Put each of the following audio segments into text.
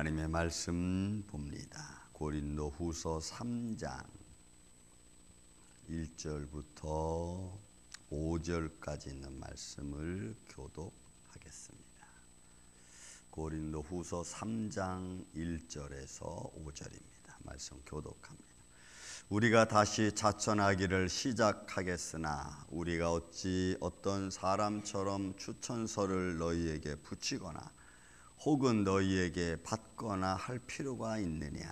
하나님의 말씀 봅니다. 고린도후서 3장 1절부터 5절까지 있는 말씀을 교독하겠습니다. 고린도후서 3장 1절에서 5절입니다. 말씀 교독합니다. 우리가 다시 자천하기를 시작하겠으나 우리가 어찌 어떤 사람처럼 추천서를 너희에게 붙이거나 혹은 너희에게 받거나 할 필요가 있느냐?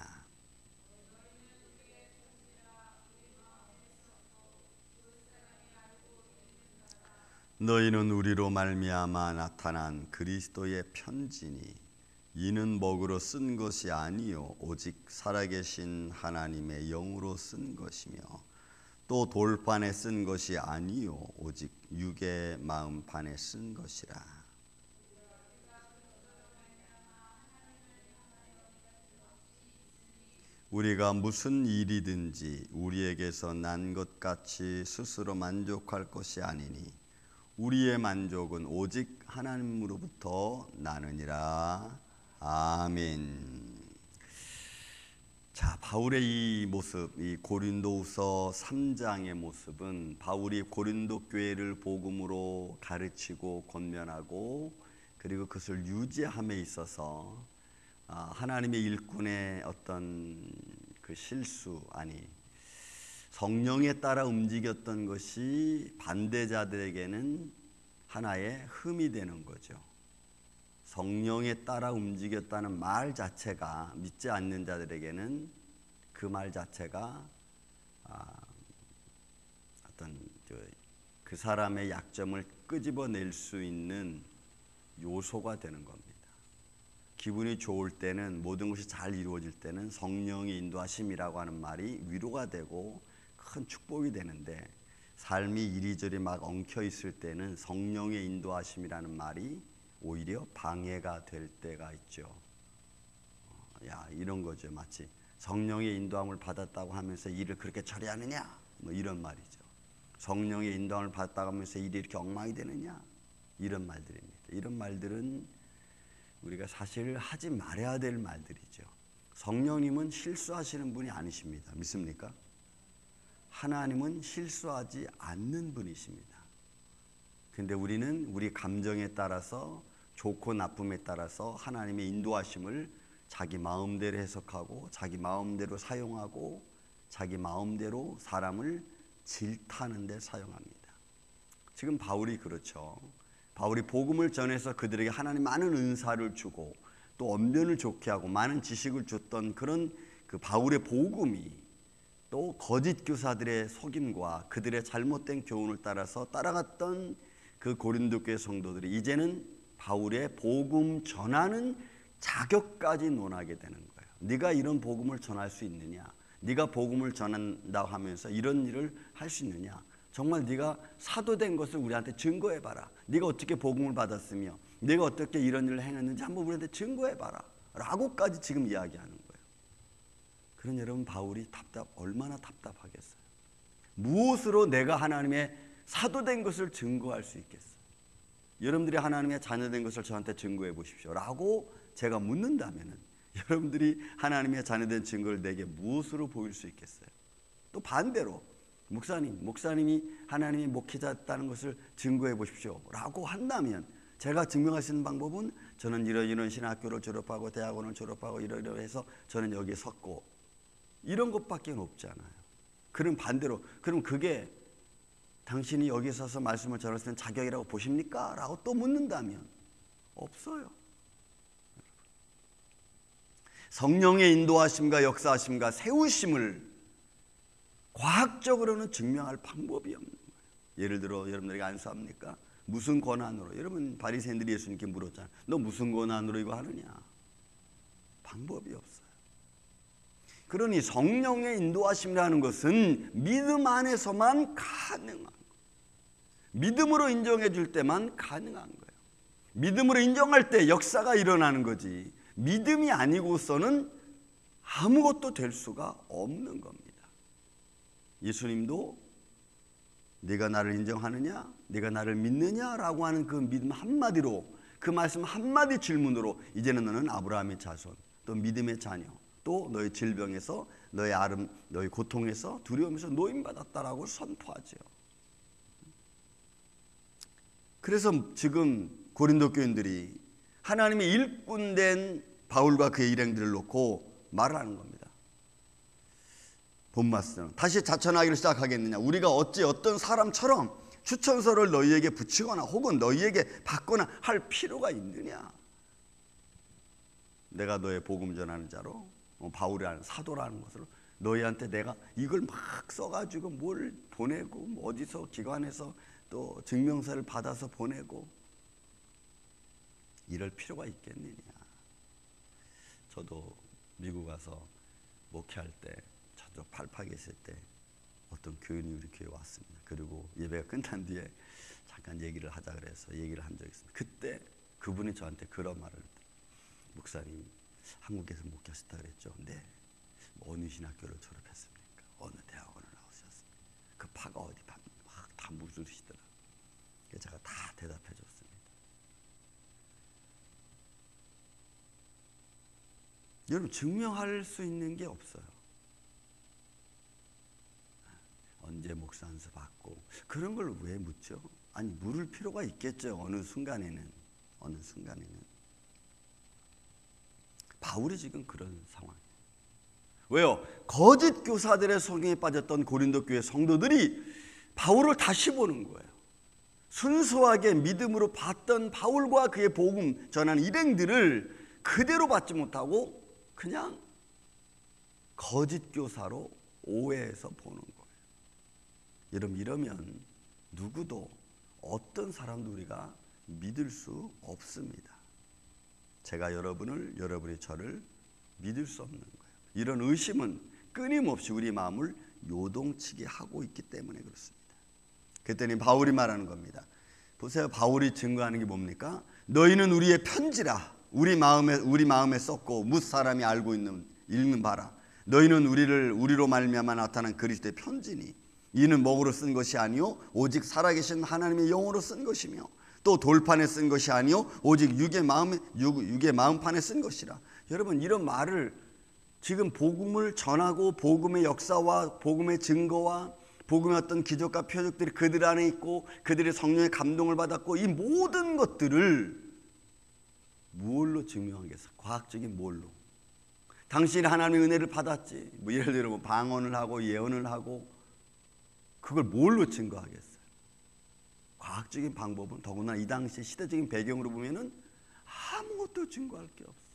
너희는 우리로 말미암아 나타난 그리스도의 편지니 이는 먹으로 쓴 것이 아니요 오직 살아계신 하나님의 영으로 쓴 것이며 또 돌판에 쓴 것이 아니요 오직 육의 마음판에 쓴 것이라. 우리가 무슨 일이든지 우리에게서 난 것 같이 스스로 만족할 것이 아니니 우리의 만족은 오직 하나님으로부터 나느니라. 아멘. 자, 바울의 이 모습, 이 고린도후서 3장의 모습은 바울이 고린도 교회를 복음으로 가르치고 권면하고 그리고 그것을 유지함에 있어서 하나님의 일꾼의 어떤 그 실수, 성령에 따라 움직였던 것이 반대자들에게는 하나의 흠이 되는 거죠. 성령에 따라 움직였다는 말 자체가 믿지 않는 자들에게는 그 말 자체가 어떤 그 사람의 약점을 끄집어낼 수 있는 요소가 되는 겁니다. 기분이 좋을 때는, 모든 것이 잘 이루어질 때는 성령의 인도하심이라고 하는 말이 위로가 되고 큰 축복이 되는데, 삶이 이리저리 막 엉켜 있을 때는 성령의 인도하심이라는 말이 오히려 방해가 될 때가 있죠. 이런 거죠. 마치 성령의 인도함을 받았다고 하면서 일을 그렇게 처리하느냐, 이런 말이죠. 성령의 인도함을 받았다고 하면서 일이 이렇게 엉망이 되느냐, 이런 말들입니다. 이런 말들은 우리가 사실 하지 말아야 될 말들이죠. 성령님은 실수하시는 분이 아니십니다. 믿습니까? 하나님은 실수하지 않는 분이십니다. 근데 우리는 우리 감정에 따라서, 좋고 나쁨에 따라서 하나님의 인도하심을 자기 마음대로 해석하고 자기 마음대로 사용하고 자기 마음대로 사람을 질타하는 데 사용합니다. 지금 바울이 그렇죠. 바울이 복음을 전해서 그들에게 하나님 많은 은사를 주고 또 언변을 좋게 하고 많은 지식을 줬던 그런 그 바울의 복음이 또 거짓 교사들의 속임과 그들의 잘못된 교훈을 따라서 따라갔던 그 고린도 교회 성도들이 이제는 바울의 복음 전하는 자격까지 논하게 되는 거예요. 네가 이런 복음을 전할 수 있느냐? 네가 복음을 전한다고 하면서 이런 일을 할 수 있느냐? 정말 네가 사도된 것을 우리한테 증거해봐라. 네가 어떻게 복음을 받았으며 네가 어떻게 이런 일을 행했는지 한번 우리한테 증거해봐라 라고까지 지금 이야기하는 거예요. 그런 여러분, 바울이 얼마나 답답하겠어요. 무엇으로 내가 하나님의 사도된 것을 증거할 수 있겠어요? 여러분들이 하나님의 자녀된 것을 저한테 증거해 보십시오 라고 제가 묻는다면 여러분들이 하나님의 자녀된 증거를 내게 무엇으로 보일 수 있겠어요? 또 반대로 목사님이 하나님의 목회자였다는 것을 증거해 보십시오 라고 한다면 제가 증명할 수 있는 방법은 저는 이런 신학교를 졸업하고 대학원을 졸업하고 이러해서 저는 여기에 섰고 이런 것밖에 없잖아요. 그럼 반대로, 그럼 그게 당신이 여기 서서 말씀을 전할 수 있는 자격이라고 보십니까? 라고 또 묻는다면 없어요. 성령의 인도하심과 역사하심과 세우심을 과학적으로는 증명할 방법이 없는 거예요. 예를 들어 여러분들에게 안수합니까? 무슨 권한으로? 여러분 바리새인들이 예수님께 물었잖아요. 너 무슨 권한으로 이거 하느냐? 방법이 없어요. 그러니 성령의 인도하심이라는 것은 믿음 안에서만 가능한 거예요. 믿음으로 인정해 줄 때만 가능한 거예요. 믿음으로 인정할 때 역사가 일어나는 거지 믿음이 아니고서는 아무것도 될 수가 없는 겁니다. 예수님도 네가 나를 인정하느냐? 네가 나를 믿느냐라고 하는 그 믿음 한마디로, 그 말씀 한마디 질문으로 이제는 너는 아브라함의 자손, 또 믿음의 자녀, 또 너의 질병에서, 너의 아름, 너의 고통에서, 두려움에서 노임받았다라고 선포하죠. 그래서 지금 고린도 교인들이 하나님의 일꾼된 바울과 그의 일행들을 놓고 말을 하는 겁니다. 본 말씀, 다시 자천하기를 시작하겠느냐? 우리가 어찌 어떤 사람처럼 추천서를 너희에게 붙이거나 혹은 너희에게 받거나 할 필요가 있느냐? 내가 너의 복음 전하는 자로, 바울이라는 사도라는 것을 너희한테 내가 이걸 막 써가지고 뭘 보내고, 뭐 어디서 기관에서 또 증명서를 받아서 보내고 이럴 필요가 있겠느냐? 저도 미국 가서 목회할 때, 저쪽 팔팍에 있을 때 어떤 교인이 우리 교회에 왔습니다. 그리고 예배가 끝난 뒤에 잠깐 얘기를 하자 그래서 얘기를 한 적이 있습니다. 그때 그분이 저한테 그런 말을 했더라고요. 목사님, 한국에서 목회하셨다 그랬죠? 네. 어느 신학교를 졸업했습니까? 어느 대학원을 나오셨습니까? 그 파가 어디 막 다 물으시더라고요. 그래서 제가 다 대답해 줬습니다. 여러분, 증명할 수 있는 게 없어요. 언제 목사 안수 받고 그런 걸 왜 묻죠? 아니, 물을 필요가 있겠죠. 어느 순간에는. 바울이 지금 그런 상황이에요. 왜요? 거짓 교사들의 속에 빠졌던 고린도 교회 성도들이 바울을 다시 보는 거예요. 순수하게 믿음으로 봤던 바울과 그의 복음 전하는 일행들을 그대로 받지 못하고 그냥 거짓 교사로 오해해서 보는 거예요. 여러분, 이러면 누구도 어떤 사람도 우리가 믿을 수 없습니다. 제가 여러분을, 여러분이 저를 믿을 수 없는 거예요. 이런 의심은 끊임없이 우리 마음을 요동치게 하고 있기 때문에 그렇습니다. 그랬더니 바울이 말하는 겁니다. 보세요. 바울이 증거하는 게 뭡니까? 너희는 우리의 편지라. 우리 마음에 썼고 뭇 사람이 알고 읽는 바라. 너희는 우리로 말미암아 나타난 그리스도의 편지니 이는 먹으로 쓴 것이 아니요 오직 살아계신 하나님의 영으로 쓴 것이며 또 돌판에 쓴 것이 아니요 오직 육의 마음판에 쓴 것이라. 여러분, 이런 말을 지금 복음을 전하고 복음의 역사와 복음의 증거와 복음의 어떤 기적과 표적들이 그들 안에 있고 그들의 성령의 감동을 받았고 이 모든 것들을 무엇로 증명하겠어? 과학적인 뭘로? 당신이 하나님의 은혜를 받았지. 뭐 예를 들어 뭐 방언을 하고 예언을 하고 그걸 뭘로 증거하겠어요? 과학적인 방법은 더구나 이 당시 시대적인 배경으로 보면은 아무것도 증거할 게 없어.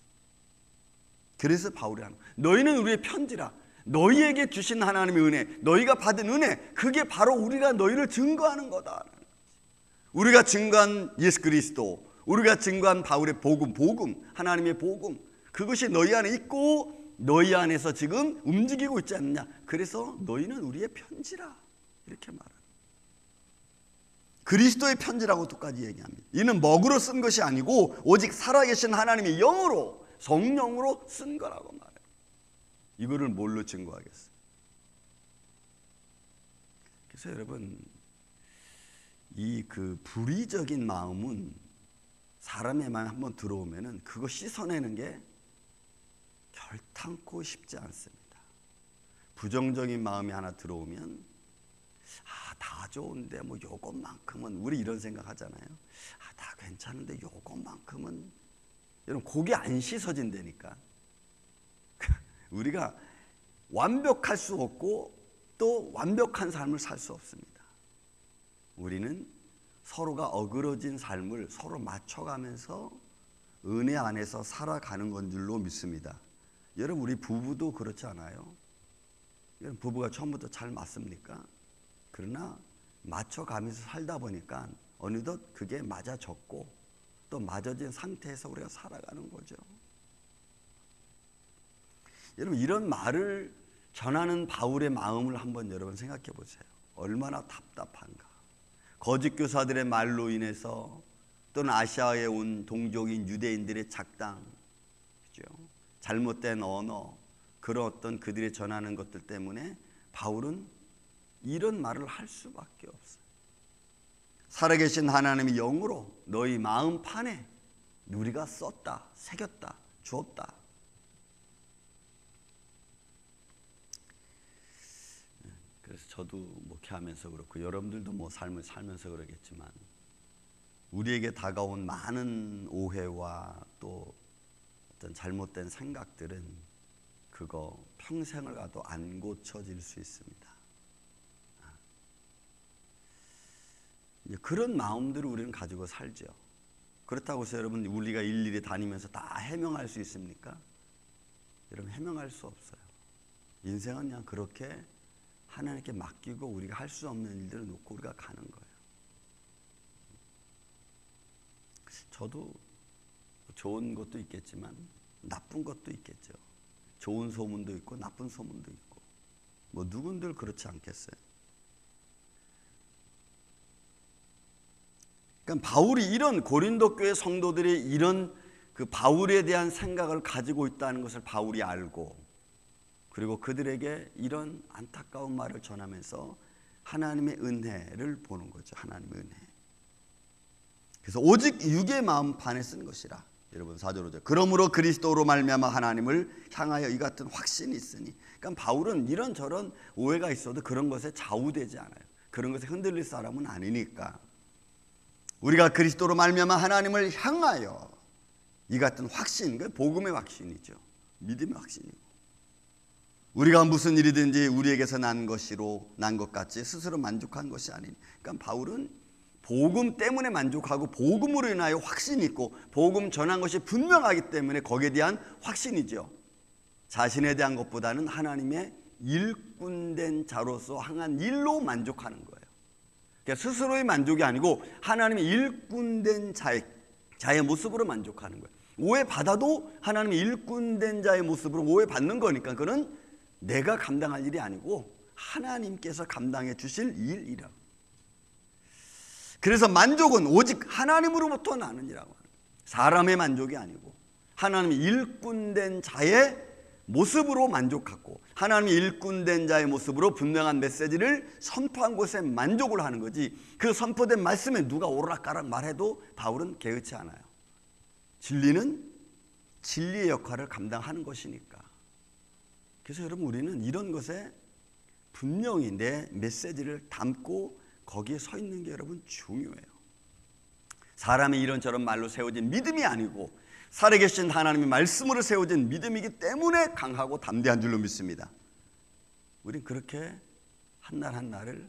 그래서 바울이 하는 거야. 너희는 우리의 편지라. 너희에게 주신 하나님의 은혜, 너희가 받은 은혜, 그게 바로 우리가 너희를 증거하는 거다. 우리가 증거한 예수 그리스도, 우리가 증거한 바울의 복음, 하나님의 복음, 그것이 너희 안에 있고 너희 안에서 지금 움직이고 있지 않느냐. 그래서 너희는 우리의 편지라 이렇게 말합니다. 그리스도의 편지라고 똑같이 얘기합니다. 이는 먹으로 쓴 것이 아니고 오직 살아계신 하나님의 영으로, 성령으로 쓴 거라고 말해요. 이거를 뭘로 증거하겠어요? 그래서 여러분, 이 그 불의적인 마음은 사람의 마음에 한번 들어오면은 그거 씻어내는 게 결탄코 쉽지 않습니다. 부정적인 마음이 하나 들어오면 다 좋은데 뭐 요것만큼은, 우리 이런 생각 하잖아요. 다 괜찮은데 요것만큼은, 여러분 그게 안 씻어진다니까. 우리가 완벽할 수 없고 또 완벽한 삶을 살 수 없습니다. 우리는 서로가 어그러진 삶을 서로 맞춰가면서 은혜 안에서 살아가는 건 줄로 믿습니다. 여러분, 우리 부부도 그렇지 않아요? 여러분, 부부가 처음부터 잘 맞습니까? 그러나 맞춰가면서 살다 보니까 어느덧 그게 맞아졌고 또 맞아진 상태에서 우리가 살아가는 거죠. 여러분, 이런 말을 전하는 바울의 마음을 한번 여러분 생각해 보세요. 얼마나 답답한가. 거짓 교사들의 말로 인해서 또는 아시아에 온 동족인 유대인들의 작당, 그죠? 잘못된 언어, 그런 어떤 그들이 전하는 것들 때문에 바울은 이런 말을 할 수밖에 없어요. 살아계신 하나님의 영으로 너희 마음판에 우리가 썼다, 새겼다, 주었다. 그래서 저도 목회하면서 그렇고 여러분들도 뭐 삶을 살면서 그러겠지만 우리에게 다가온 많은 오해와 또 어떤 잘못된 생각들은 그거 평생을 가도 안 고쳐질 수 있습니다. 그런 마음들을 우리는 가지고 살죠. 그렇다고 해서 여러분 우리가 일일이 다니면서 다 해명할 수 있습니까? 여러분 해명할 수 없어요. 인생은 그냥 그렇게 하나님께 맡기고 우리가 할 수 없는 일들을 놓고 우리가 가는 거예요. 저도 좋은 것도 있겠지만 나쁜 것도 있겠죠. 좋은 소문도 있고 나쁜 소문도 있고 뭐 누군들 그렇지 않겠어요. 그러니까 바울이 이런 고린도 교회 성도들이 이런 그 바울에 대한 생각을 가지고 있다는 것을 바울이 알고 그리고 그들에게 이런 안타까운 말을 전하면서 하나님의 은혜를 보는 거죠. 하나님의 은혜. 그래서 오직 육의 마음 반에 쓴 것이라. 여러분 4절 5절. 그러므로 그리스도로 말미암아 하나님을 향하여 이 같은 확신이 있으니. 그러니까 바울은 이런저런 오해가 있어도 그런 것에 좌우되지 않아요. 그런 것에 흔들릴 사람은 아니니까. 우리가 그리스도로 말미암아 하나님을 향하여 이 같은 확신, 그 복음의 확신이죠. 믿음의 확신이고. 우리가 무슨 일이든지 우리에게서 난 것 같이 스스로 만족한 것이 아니니. 그러니까 바울은 복음 때문에 만족하고 복음으로 인하여 확신이 있고 복음 전한 것이 분명하기 때문에 거기에 대한 확신이죠. 자신에 대한 것보다는 하나님의 일꾼된 자로서 행한 일로 만족하는 거예요. 그러니까 스스로의 만족이 아니고 하나님의 일꾼된 자의 모습으로 만족하는 거예요. 오해받아도 하나님의 일꾼된 자의 모습으로 오해받는 거니까 그는 내가 감당할 일이 아니고 하나님께서 감당해 주실 일이라고. 그래서 만족은 오직 하나님으로부터 나느니라고 하는 거예요. 사람의 만족이 아니고 하나님의 일꾼된 자의 모습으로 만족하고 하나님의 일꾼된 자의 모습으로 분명한 메시지를 선포한 곳에 만족을 하는 거지 그 선포된 말씀에 누가 오르락가락 말해도 바울은 개의치 않아요. 진리는 진리의 역할을 감당하는 것이니까. 그래서 여러분 우리는 이런 것에 분명히 내 메시지를 담고 거기에 서 있는 게 여러분 중요해요. 사람이 이런저런 말로 세워진 믿음이 아니고 살아계신 하나님의 말씀으로 세워진 믿음이기 때문에 강하고 담대한 줄로 믿습니다. 우린 그렇게 한날 한날을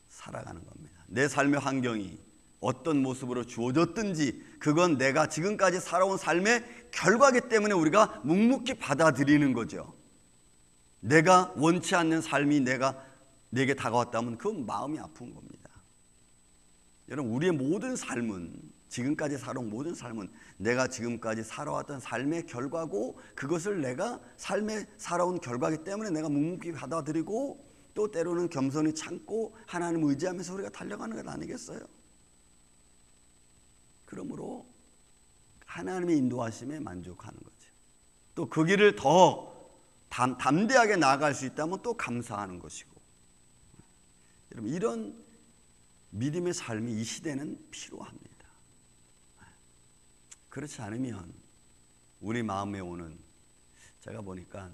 살아가는 겁니다. 내 삶의 환경이 어떤 모습으로 주어졌든지 그건 내가 지금까지 살아온 삶의 결과이기 때문에 우리가 묵묵히 받아들이는 거죠. 내가 원치 않는 삶이 내게 다가왔다면 그건 마음이 아픈 겁니다. 여러분 우리의 모든 삶은 지금까지 살아온 모든 삶은 내가 지금까지 살아왔던 삶의 결과고 그것을 내가 삶에 살아온 결과이기 때문에 내가 묵묵히 받아들이고 또 때로는 겸손히 참고 하나님을 의지하면서 우리가 달려가는 것 아니겠어요? 그러므로 하나님의 인도하심에 만족하는 거죠. 또 그 길을 더 담대하게 나아갈 수 있다면 또 감사하는 것이고. 여러분 이런 믿음의 삶이 이 시대는 필요합니다. 그렇지 않으면 우리 마음에 오는 제가 보니까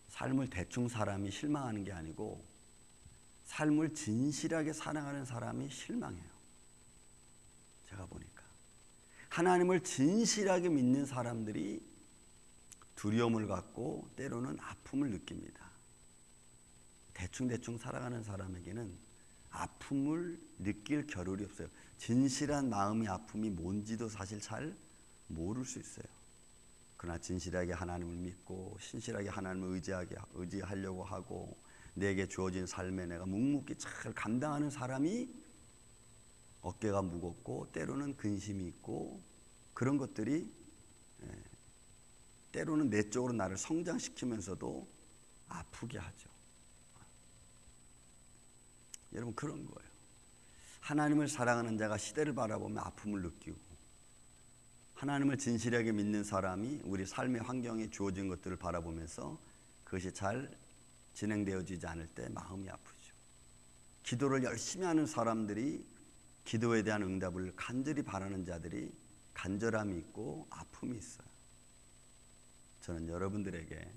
삶을 대충 사람이 실망하는 게 아니고 삶을 진실하게 살아가는 사람이 실망해요. 제가 보니까 하나님을 진실하게 믿는 사람들이 두려움을 갖고 때로는 아픔을 느낍니다. 대충 살아가는 사람에게는 아픔을 느낄 겨를이 없어요. 진실한 마음의 아픔이 뭔지도 사실 잘 모를 수 있어요. 그러나 진실하게 하나님을 믿고 신실하게 하나님을 의지하려고 하고 내게 주어진 삶에 내가 묵묵히 잘 감당하는 사람이 어깨가 무겁고 때로는 근심이 있고 그런 것들이 때로는 내적으로 나를 성장시키면서도 아프게 하죠. 여러분 그런 거예요. 하나님을 사랑하는 자가 시대를 바라보며 아픔을 느끼고 하나님을 진실하게 믿는 사람이 우리 삶의 환경에 주어진 것들을 바라보면서 그것이 잘 진행되어지지 않을 때 마음이 아프죠. 기도를 열심히 하는 사람들이 기도에 대한 응답을 간절히 바라는 자들이 간절함이 있고 아픔이 있어요. 저는 여러분들에게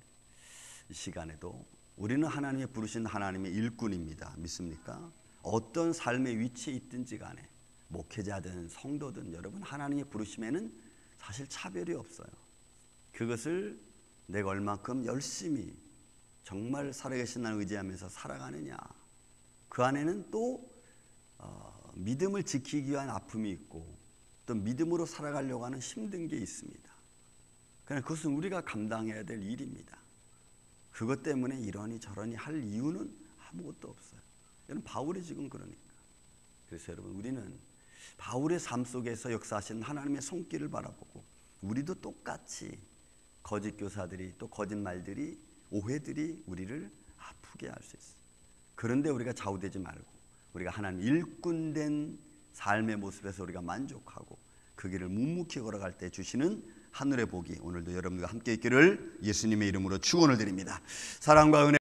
이 시간에도 우리는 하나님의 부르신 하나님의 일꾼입니다. 믿습니까? 어떤 삶의 위치에 있든지 간에 목회자든 성도든 여러분 하나님의 부르심에는 사실 차별이 없어요. 그것을 내가 얼만큼 열심히 정말 살아계신 하나님을 의지하면서 살아가느냐, 그 안에는 또 믿음을 지키기 위한 아픔이 있고 또 믿음으로 살아가려고 하는 힘든 게 있습니다. 그러나 그것은 우리가 감당해야 될 일입니다. 그것 때문에 이러니 저러니 할 이유는 아무것도 없어요. 여러분 바울이 지금 그러니까. 그래서 여러분 우리는 바울의 삶 속에서 역사하시는 하나님의 손길을 바라보고 우리도 똑같이 거짓 교사들이 또 거짓말들이 오해들이 우리를 아프게 할 수 있어요. 그런데 우리가 좌우되지 말고 우리가 하나님 일꾼된 삶의 모습에서 우리가 만족하고 그 길을 묵묵히 걸어갈 때 주시는 하늘의 복이 오늘도 여러분들과 함께 있기를 예수님의 이름으로 축원을 드립니다. 사랑과 은혜